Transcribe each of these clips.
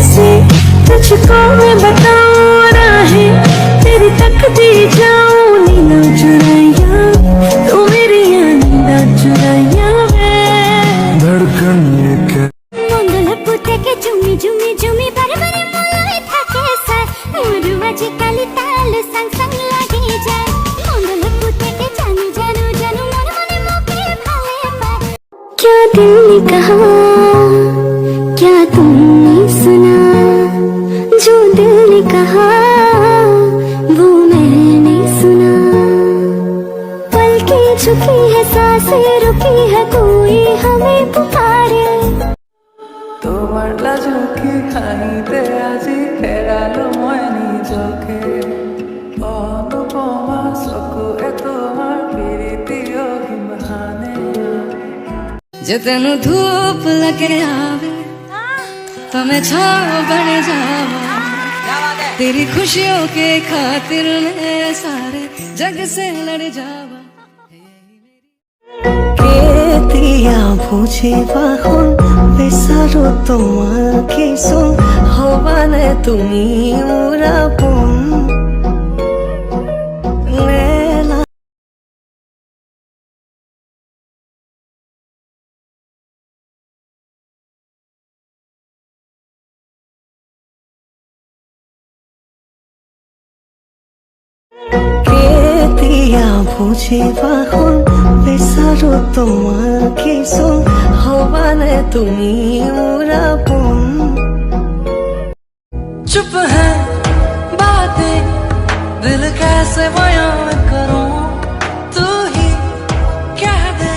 कैसे तुझको मैं बताऊं राहें तेरी तकदीर जाऊं नींद चुराया तू मेरी नींद चुराया धड़कन ये क्या मंगल पुते के झुमी झुमी झुमी बारे बारे मलाई থাকে স্যার মোর আজি কালি তাল সং সং লাগি যায় मंगल पुते के जानू जानू जानू मन मने मोके भाले पाए क्या दिल ने कहा क्या तुमने सुना जो दिल ने कहा वो मैंने सुना पलकें झुकी है सांसें रुकी है कोई हमें पुकारे তোমার লাজুকি হাইতে আজি হেরালো মই নিজকে অনুপমা চকুৱে তোমাৰ প্ৰীতি অভিমানে जे तेनू धूप लगे आवे तो मैं छाँव बन जावा तेरी खुशियों के खातिर मैं सारे जग से लड़ जावा কেতিয়া বুঝিবা হল বিচাৰো তোমাকে চোন হবানে তুমি মোৰ আপোন কেতিয়া বুঝিবা হল বিচাৰো তোমাকে চোন হবানে তুমি মোৰ আপোন चुप है बातें दिल कैसे बयां करूं तू ही कह दे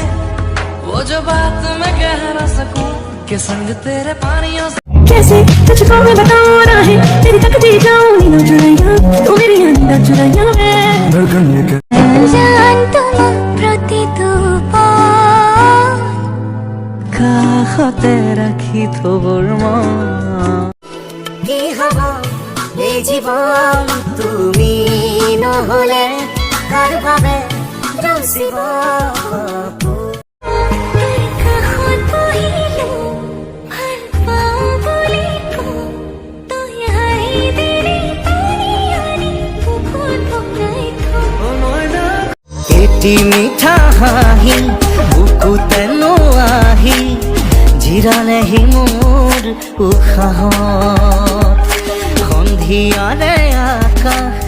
वो जो बात मैं कह ना सकूं कि संग तेरे पानियों से कैसे तुझको मैं बताऊं राहें तेरी तकदीर जाऊं नींद चुराया तू मेरी नींद चुराया धड़कन ये क्या জান তোমার প্রতি কাষতে ৰাখি থবৰ মন কি হব এই জীবন তুমি নহলে কার ভাবে রসিব কাষত বহিলো ভাল পাওঁ বুলি কওঁ তই হাঁহি দিলি পানী আনি বুকুত ভৰাই থওঁ এটি মিঠা হাঁহি বুকুতে নোৱাহি জিৰালেহি মোৰ উশাহত সন্ধিয়াৰে আকাশ